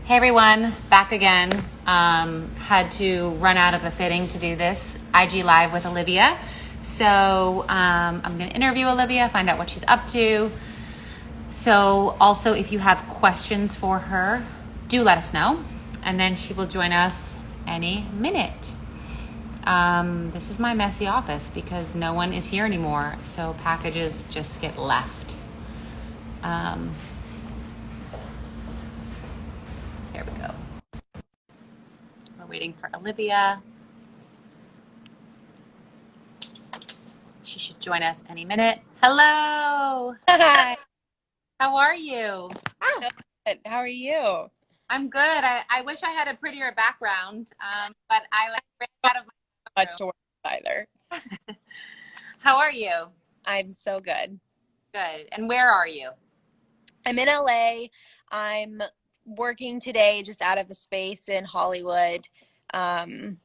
Hey everyone, back again. Had to run out of a fitting to do this IG Live with Olivia. So I'm going to interview Olivia, find out what she's up to. So also, if you have questions for her, do let us know. And then she will join us any minute. This is my messy office because no one is here anymore. So packages just get left. Here we go. We're waiting for Olivia. She should join us any minute. Hello. Hi. How are you? Good. How are you? I'm good. I wish I had a prettier background, but I ran out of my Much to work with either. room. How are you? I'm so good. Good. And where are you? I'm in LA. I'm working today just out of a space in Hollywood. Um,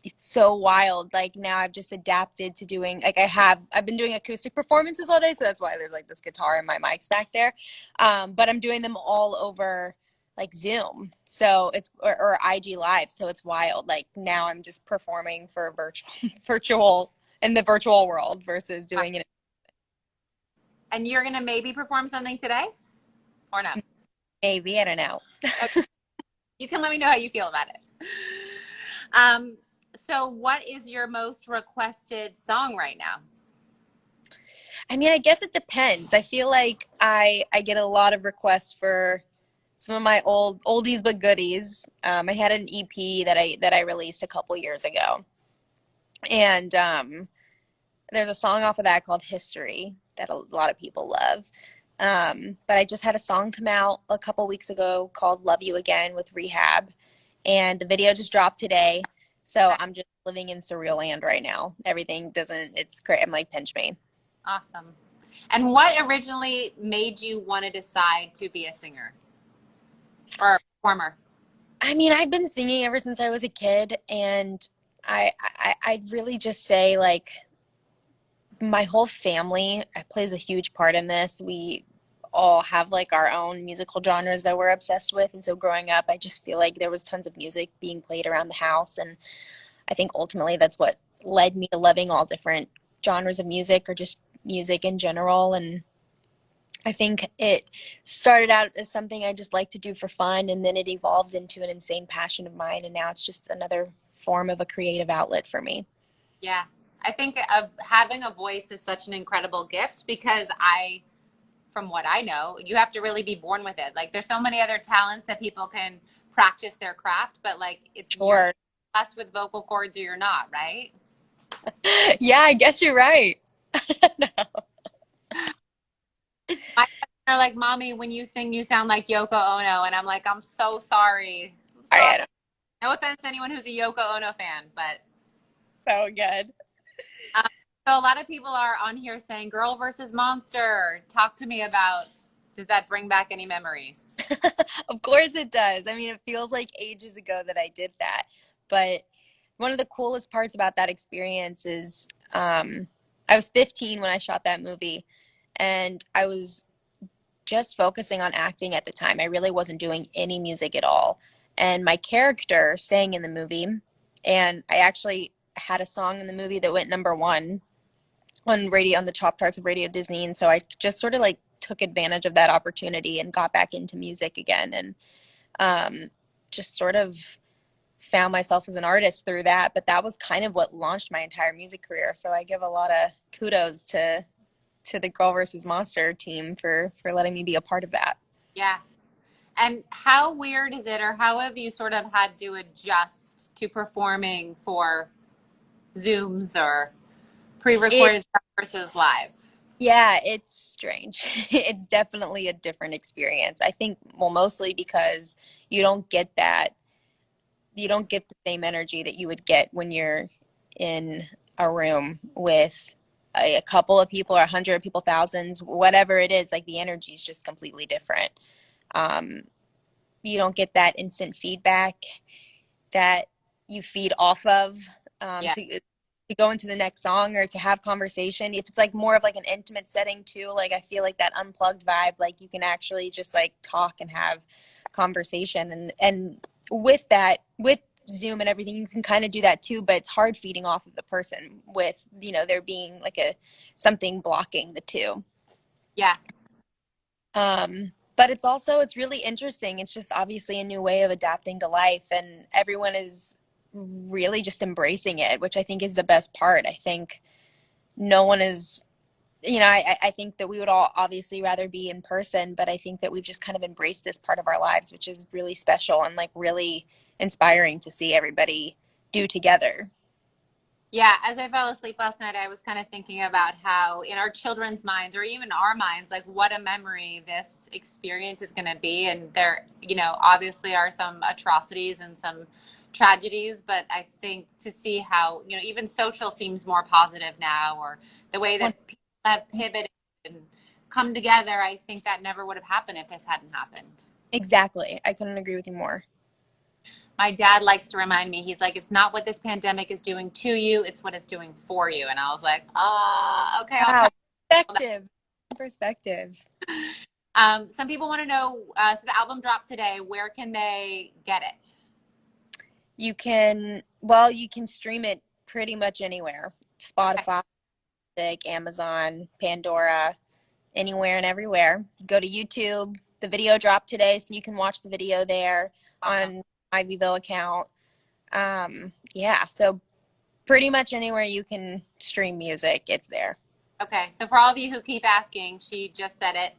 it's so wild. Like now I've just adapted to doing I've been doing acoustic performances all day, so that's why there's like this guitar and my mics back there. But I'm doing them all over like Zoom. So or IG Live. So it's wild. Like now I'm just performing for virtual in the virtual world versus doing it. And you're gonna maybe perform something today, or no? Maybe, I don't know. Okay. You can let me know how you feel about it. Um, so what is your most requested song right now? I mean, I guess it depends. I feel like I get a lot of requests for some of my oldies but goodies. I had an EP that I released a couple years ago, and there's a song off of that called "History" that a lot of people love. But I just had a song come out a couple weeks ago called "Love You Again" with Rehab, and the video just dropped today. So I'm just living in surreal land right now. Everything doesn't. It's great. I'm like pinch me. Awesome. And what originally made you want to decide to be a singer or a performer? I mean, I've been singing ever since I was a kid, and I'd really just say like my whole family plays a huge part in this. We all have like our own musical genres that we're obsessed with, and so growing up, I just feel like there was tons of music being played around the house, and I think ultimately that's what led me to loving all different genres of music or just music in general. And I think it started out as something I just like to do for fun, and then it evolved into an insane passion of mine, and now it's just another form of a creative outlet for me. Yeah. I think of having a voice is such an incredible gift because from what I know, you have to really be born with it. Like there's so many other talents that people can practice their craft, but like it's you're Sure. blessed with vocal cords or you're not, right? Yeah, I guess you're right. No. My friends are like, "Mommy, when you sing, you sound like Yoko Ono," and I'm like, "I'm so sorry. I'm All sorry. right, No offense to anyone who's a Yoko Ono fan, but." so good. Um, so a lot of people are on here saying girl versus monster. Talk to me about, does that bring back any memories? Of course it does. I mean, it feels like ages ago that I did that. But one of the coolest parts about that experience is I was 15 when I shot that movie, and I was just focusing on acting at the time. I really wasn't doing any music at all. And my character sang in the movie, and I actually had a song in the movie that went number one on the top charts of Radio Disney. And so I just sort of like took advantage of that opportunity and got back into music again, and um, just sort of found myself as an artist through that. But that was kind of what launched my entire music career. So I give a lot of kudos to the Girl versus Monster team for letting me be a part of that. Yeah. And how weird is it, or how have you sort of had to adjust to performing for Zooms or It pre-recorded stuff versus live? Yeah, it's strange. It's definitely a different experience. I think, well, mostly because you don't get that, you don't get the same energy that you would get when you're in a room with a couple of people or 100 people, thousands, whatever it is. Like the energy is just completely different. Um, you don't get that instant feedback that you feed off of Yeah. to go into the next song or to have conversation. If it's like more of like an intimate setting too, like I feel like that unplugged vibe, like you can actually just like talk and have conversation. And with that, with Zoom and everything, you can kind of do that too, but it's hard feeding off of the person with, there being like a something blocking the two. Yeah. But it's really interesting. It's just obviously a new way of adapting to life, and everyone is really just embracing it, which I think is the best part. I think no one is, I think that we would all obviously rather be in person, but I think that we've just kind of embraced this part of our lives, which is really special and like really inspiring to see everybody do together. Yeah, as I fell asleep last night, I was kind of thinking about how, in our children's minds, or even our minds, like what a memory this experience is going to be. And there, obviously are some atrocities and some tragedies, but I think to see how, even social seems more positive now, or the way One, that people have pivoted and come together, I think that never would have happened if this hadn't happened. exactly. I couldn't agree with you more. My dad likes to remind me, he's like, it's not what this pandemic is doing to you, it's what it's doing for you. And I was like, okay, I'll try. Wow, perspective. Perspective. Some people want to know, so the album dropped today. Where can they get it? You can stream it pretty much anywhere. Okay. Spotify, Amazon, Pandora, anywhere and everywhere. Go to YouTube. The video dropped today, so you can watch the video there Awesome. on my Vivo account. Yeah, so pretty much anywhere you can stream music, it's there. Okay. So for all of you who keep asking, she just said it.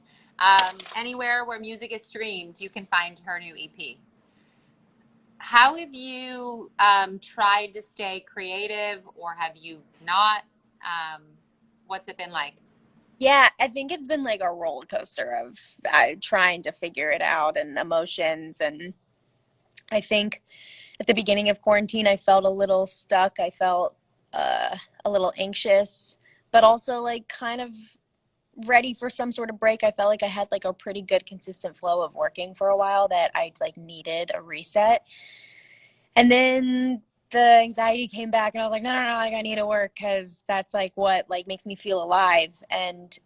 Anywhere where music is streamed, you can find her new EP. How have you tried to stay creative, or have you not? Um, what's it been like? Yeah, I think it's been like a roller coaster of trying to figure it out and emotions. And I think at the beginning of quarantine, I felt a little stuck. I felt a little anxious, but also like kind of ready for some sort of break. I felt like I had like a pretty good consistent flow of working for a while that I like needed a reset. And then the anxiety came back and I was like, no, no, no, like I need to work because that's like what like makes me feel alive. And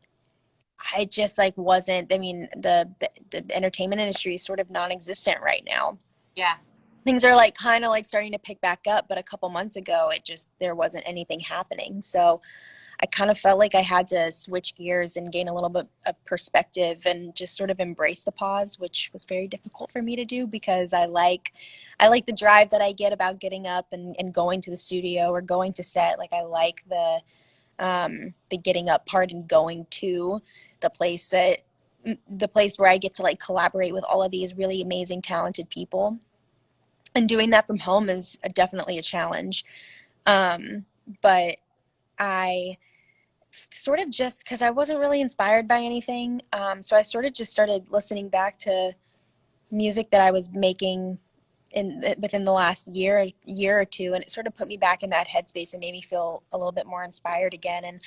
I just like wasn't, I mean, the entertainment industry is sort of non-existent right now. Yeah. Things are like kind of like starting to pick back up, but a couple months ago there wasn't anything happening. So I kind of felt like I had to switch gears and gain a little bit of perspective and just sort of embrace the pause, which was very difficult for me to do because I like the drive that I get about getting up and going to the studio or going to set. Like I like the getting up part and going to the place that the place where I get to like collaborate with all of these really amazing talented people. And doing that from home is definitely a challenge. But I sort of just because I wasn't really inspired by anything. So I sort of just started listening back to music that I was making within the last year or two, and it sort of put me back in that headspace and made me feel a little bit more inspired again. And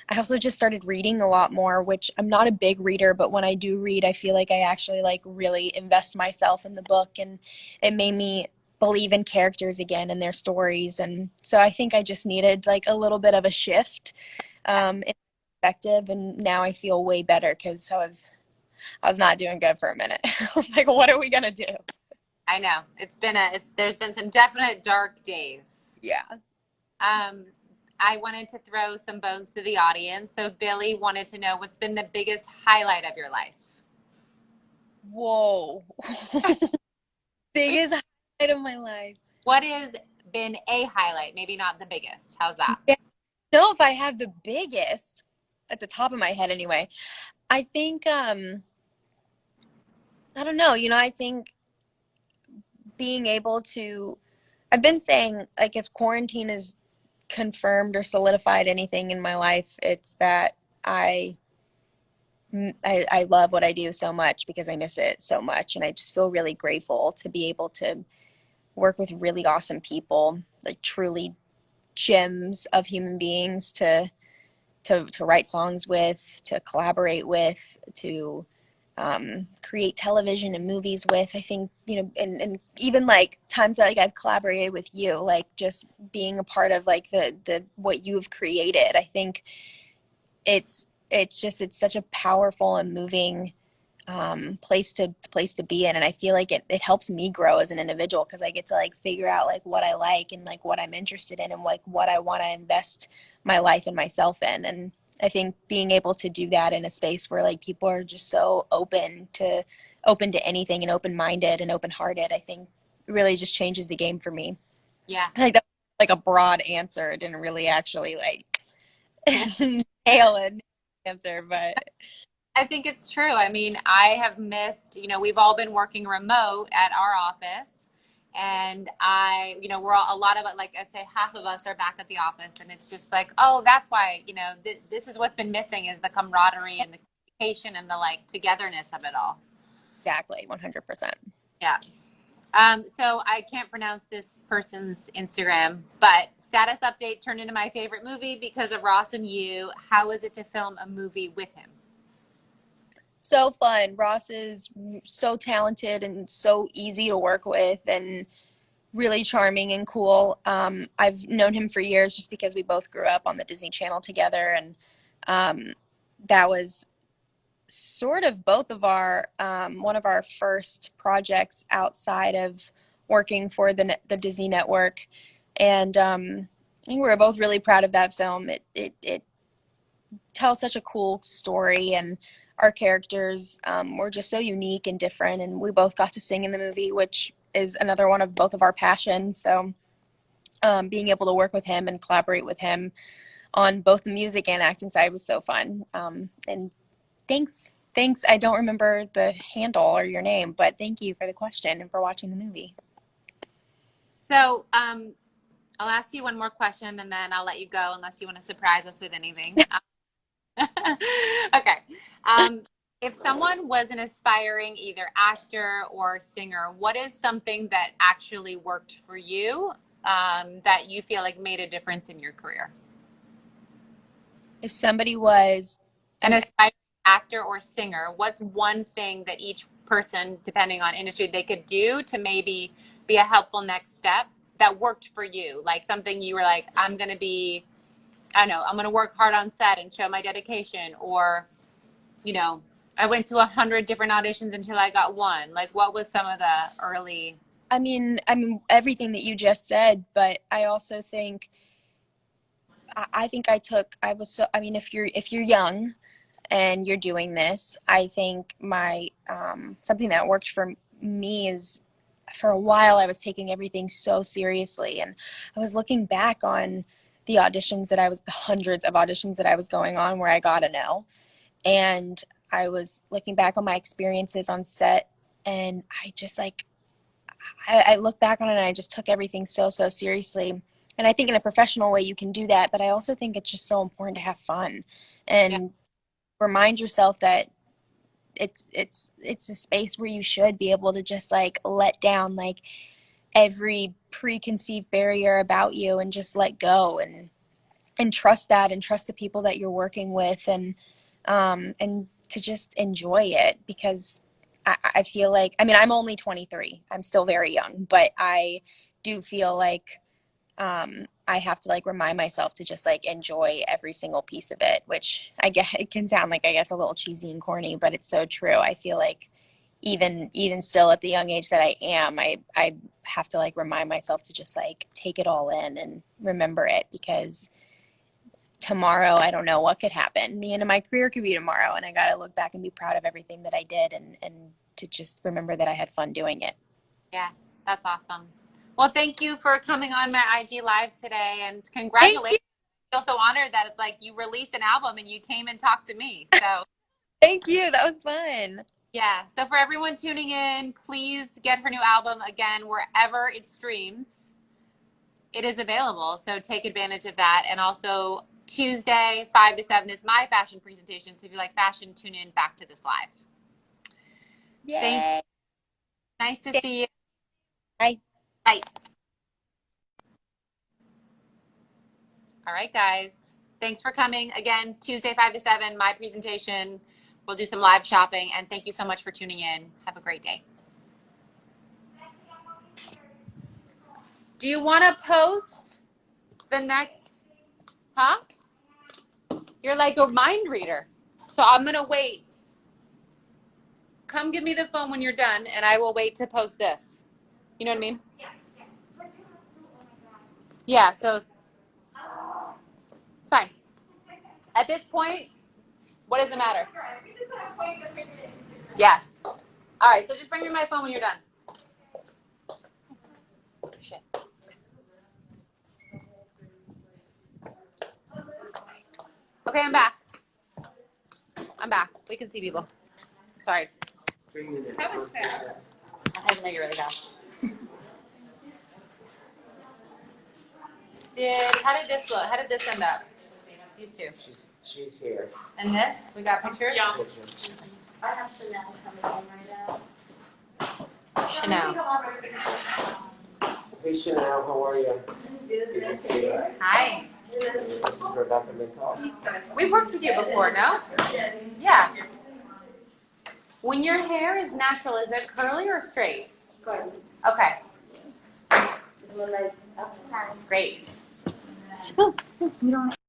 I also just started reading a lot more, which I'm not a big reader, but when I do read, I feel like I actually like really invest myself in the book, and it made me believe in characters again and their stories. And so I think I just needed like a little bit of a shift in perspective, and now I feel way better because I was not doing good for a minute. I was like, what are we gonna do? I know. There's been some definite dark days. Yeah. Um, I wanted to throw some bones to the audience. So Billy wanted to know what's been the biggest highlight of your life. Whoa. Biggest highlight of my life. What has been a highlight? Maybe not the biggest. How's that? Yeah. Know if I have the biggest at the top of my head anyway. I think I don't know, I think being able to I've been saying like if quarantine is confirmed or solidified anything in my life, it's that I love what I do so much because I miss it so much, and I just feel really grateful to be able to work with really awesome people, like truly gems of human beings to write songs with, to collaborate with, to create television and movies with. I think, and even like times that like I've collaborated with you, like just being a part of like the what you've created. I think it's such a powerful and moving place to be in. And I feel like it helps me grow as an individual because I get to like figure out like what I like and like what I'm interested in and like what I want to invest my life and myself in. And I think being able to do that in a space where like people are just so open to anything and open minded and open hearted, I think really just changes the game for me. Yeah. I think that's like a broad answer. It didn't really actually like nail an answer, but I think it's true. I mean, I have missed, we've all been working remote at our office. And we're all, a lot of it, like I'd say half of us are back at the office. And it's just like, oh, that's why, this is what's been missing is the camaraderie and the communication and the like togetherness of it all. exactly 100%. Yeah. So I can't pronounce this person's Instagram, but status update turned into my favorite movie because of Ross and you. How is it to film a movie with him? So fun. Ross is so talented and so easy to work with and really charming and cool. I've known him for years just because we both grew up on the Disney Channel together, and um, that was sort of both of our one of our first projects outside of working for the Disney Network, and I think we were both really proud of that film. It tells such a cool story, and our characters were just so unique and different, and we both got to sing in the movie, which is another one of both of our passions. So being able to work with him and collaborate with him on both the music and acting side was so fun. And thanks. I don't remember the handle or your name, but thank you for the question and for watching the movie. So I'll ask you one more question and then I'll let you go unless you want to surprise us with anything. Okay. Um, if someone was an aspiring either actor or singer, what is something that actually worked for you that you feel like made a difference in your career? If somebody was An an aspiring actor or singer, what's one thing that each person, depending on industry, they could do to maybe be a helpful next step that worked for you? Like something you were like, I'm going to be, I don't know, I'm going to work hard on set and show my dedication, or, you know, I went to 100 different auditions until I got one. Like, what was some of the early? I mean everything that you just said, but I also think I think I was so I mean if you're young and you're doing this, I think my something that worked for me is for a while I was taking everything so seriously, and I was looking back on the hundreds of auditions that I was going on where I got a no, and I was looking back on my experiences on set, and I just like I look back on it and I just took everything so seriously. And I think in a professional way you can do that, but I also think it's just so important to have fun Yeah, and remind yourself that it's a space where you should be able to just like let down like every preconceived barrier about you and just let go and trust that and trust the people that you're working with and to just enjoy it because I feel like I mean I'm only 23. I'm still very young, but I do feel like I have to like remind myself to just like enjoy every single piece of it, which I guess it can sound like I guess a little cheesy and corny, but it's so true. I feel like even still at the young age that I am, I have to like remind myself to just like take it all in and remember it because tomorrow I don't know what could happen. The end of my career could be tomorrow, and I got to look back and be proud of everything that I did and to just remember that I had fun doing it. yeah, that's awesome. Well, thank you for coming on my IG Live today and Thank congratulations. you. I feel so honored that it's like you released an album and you came and talked to me. So, Thank you. That was fun. yeah. So, for everyone tuning in, please get her new album again wherever it streams. It is available. So, take advantage of that. And also, Tuesday, 5 to 7 is my fashion presentation. So, if you like fashion, tune in back to this live. Thank Yay. you. Nice to see you. Bye. Bye. All right, guys. Thanks for coming. Again, Tuesday, 5 to 7, my presentation. We'll do some live shopping. And thank you so much for tuning in. Have a great day. Do you want to post the next? Huh? You're like a mind reader. So I'm going to wait. come give me the phone when you're done, and I will wait to post this. You know what I mean? Yes, yes. Yeah, so it's fine. At this point, what does it matter? Yes. All right, so just bring me my phone when you're done. Shit. Okay, I'm back. I'm back. We can see people. Sorry. That was fast. I had to make it really fast. How did this look? How did this end up? These two. She's here. And this? We got pictures? Yeah. I have Chanel coming in right now. Chanel. Hey Chanel, how are you? Good Good to see you. Hi. This is Rebecca Minkoff. We've worked with you before, no? Yeah. When your hair is natural, is it curly or straight? Okay. It's more like up to 9. Great.